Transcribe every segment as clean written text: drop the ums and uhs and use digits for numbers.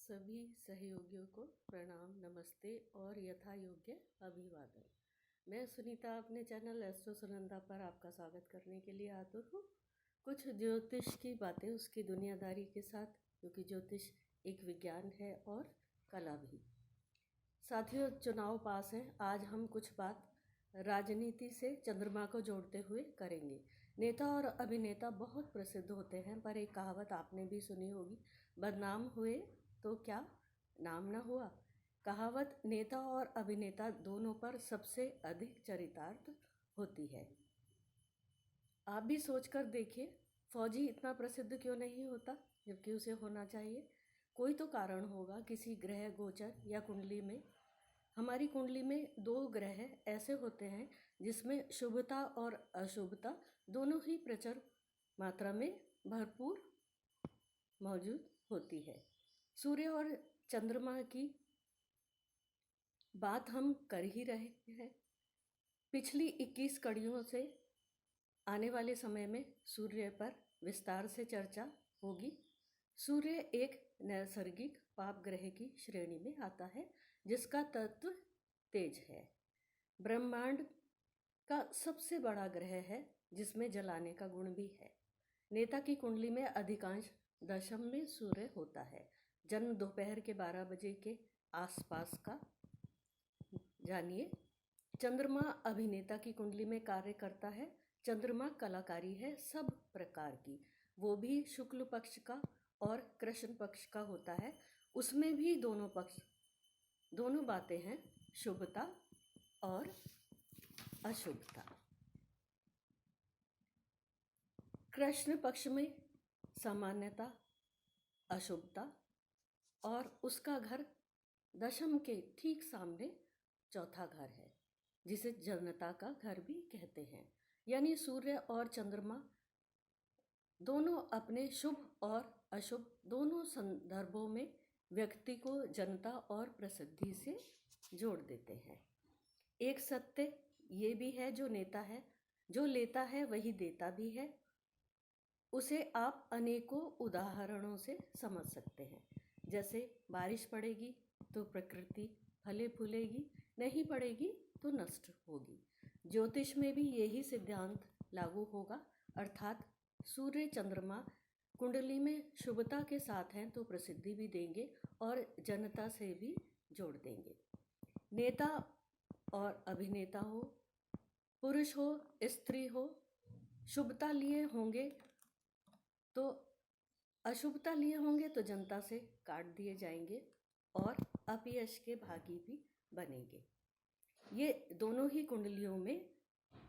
सभी सहयोगियों को प्रणाम, नमस्ते और यथा योग्य अभिवादन। मैं सुनीता अपने चैनल एस्ट्रो सुनंदा पर आपका स्वागत करने के लिए आतुर हूँ। कुछ ज्योतिष की बातें उसकी दुनियादारी के साथ, क्योंकि ज्योतिष एक विज्ञान है और कला भी। साथियों, चुनाव पास हैं। आज हम कुछ बात राजनीति से चंद्रमा को जोड़ते हुए करेंगे। नेता और अभिनेता बहुत प्रसिद्ध होते हैं, पर एक कहावत आपने भी सुनी होगी, बदनाम हुए तो क्या नाम ना हुआ। कहावत नेता और अभिनेता दोनों पर सबसे अधिक चरितार्थ होती है। आप भी सोचकर देखिए, फौजी इतना प्रसिद्ध क्यों नहीं होता जबकि उसे होना चाहिए। कोई तो कारण होगा, किसी ग्रह गोचर या कुंडली में। हमारी कुंडली में 2 ग्रह ऐसे होते हैं जिसमें शुभता और अशुभता दोनों ही प्रचुर मात्रा में भरपूर मौजूद होती है। सूर्य और चंद्रमा की बात हम कर ही रहे हैं। पिछली 21 कड़ियों से आने वाले समय में सूर्य पर विस्तार से चर्चा होगी। सूर्य एक नैसर्गिक पाप ग्रह की श्रेणी में आता है, जिसका तत्व तेज है। ब्रह्मांड का सबसे बड़ा ग्रह है, जिसमें जलाने का गुण भी है। नेता की कुंडली में अधिकांश दशम में सूर्य होता है। जन्म दोपहर के 12 बजे के आसपास का जानिए। चंद्रमा अभिनेता की कुंडली में कार्य करता है। चंद्रमा कलाकारी है सब प्रकार की, वो भी शुक्ल पक्ष का और कृष्ण पक्ष का होता है। उसमें भी दोनों बातें हैं, शुभता और अशुभता। कृष्ण पक्ष में सामान्यता अशुभता, और उसका घर दशम के ठीक सामने चौथा घर है, जिसे जनता का घर भी कहते हैं। यानी सूर्य और चंद्रमा दोनों अपने शुभ और अशुभ दोनों संदर्भों में व्यक्ति को जनता और प्रसिद्धि से जोड़ देते हैं। एक सत्य ये भी है, जो नेता है, जो लेता है वही देता भी है। उसे आप अनेकों उदाहरणों से समझ सकते हैं। जैसे बारिश पड़ेगी तो प्रकृति फले फूलेगी, नहीं पड़ेगी तो नष्ट होगी। ज्योतिष में भी यही सिद्धांत लागू होगा, अर्थात सूर्य चंद्रमा कुंडली में शुभता के साथ हैं तो प्रसिद्धि भी देंगे और जनता से भी जोड़ देंगे। नेता और अभिनेता हो, पुरुष हो स्त्री हो, शुभता लिए होंगे तो अशुभता लिए होंगे तो जनता से काट दिए जाएंगे और अपयश के भागी भी बनेंगे। ये दोनों ही कुंडलियों में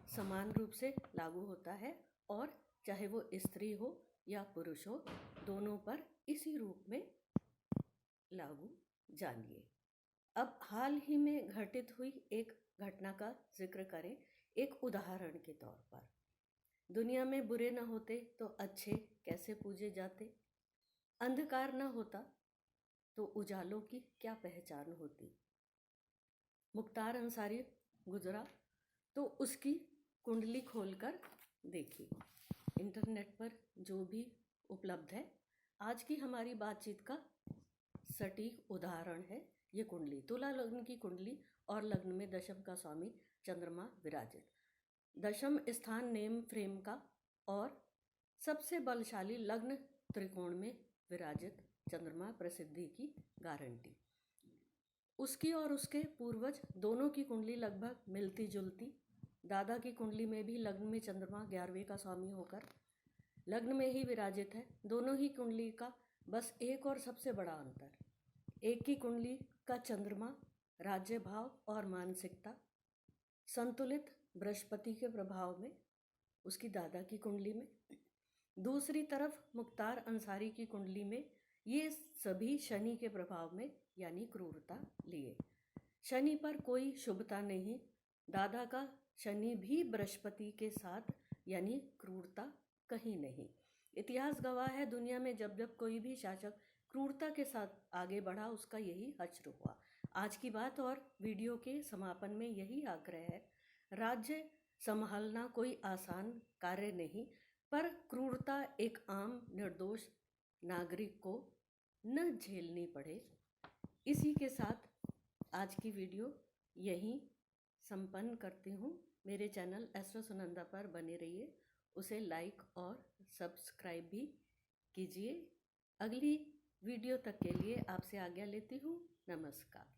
समान रूप से लागू होता है, और चाहे वो स्त्री हो या पुरुष हो, दोनों पर इसी रूप में लागू जानिए। अब हाल ही में घटित हुई एक घटना का जिक्र करें, एक उदाहरण के तौर पर। दुनिया में बुरे न होते तो अच्छे कैसे पूजे जाते, अंधकार न होता तो उजालों की क्या पहचान होती। मुख्तार अंसारी गुजरा तो उसकी कुंडली खोलकर देखी, इंटरनेट पर जो भी उपलब्ध है। आज की हमारी बातचीत का सटीक उदाहरण है ये कुंडली। तुला लग्न की कुंडली और लग्न में दशम का स्वामी चंद्रमा विराजित। दशम स्थान नेम फ्रेम का और सबसे बलशाली लग्न त्रिकोण में विराजित चंद्रमा प्रसिद्धि की गारंटी। उसकी और उसके पूर्वज दोनों की कुंडली लगभग मिलती जुलती। दादा की कुंडली में भी लग्न में चंद्रमा 11वें का स्वामी होकर लग्न में ही विराजित है। दोनों ही कुंडली का बस एक और सबसे बड़ा अंतर, एक की कुंडली का चंद्रमा राज्य भाव और मानसिकता संतुलित बृहस्पति के प्रभाव में उसकी दादा की कुंडली में, दूसरी तरफ मुख्तार अंसारी की कुंडली में ये सभी शनि के प्रभाव में यानी क्रूरता लिए। शनि पर कोई शुभता नहीं, दादा का शनि भी बृहस्पति के साथ यानी क्रूरता कहीं नहीं। इतिहास गवाह है, दुनिया में जब जब कोई भी शासक क्रूरता के साथ आगे बढ़ा, उसका यही हश्र हुआ। आज की बात और वीडियो के समापन में यही आग्रह है, राज्य संभालना कोई आसान कार्य नहीं, पर क्रूरता एक आम निर्दोष नागरिक को न झेलनी पड़े। इसी के साथ आज की वीडियो यहीं संपन्न करती हूँ। मेरे चैनल एस्ट्रो सुनंदा पर बने रहिए, उसे लाइक और सब्सक्राइब भी कीजिए। अगली वीडियो तक के लिए आपसे आज्ञा लेती हूँ। नमस्कार।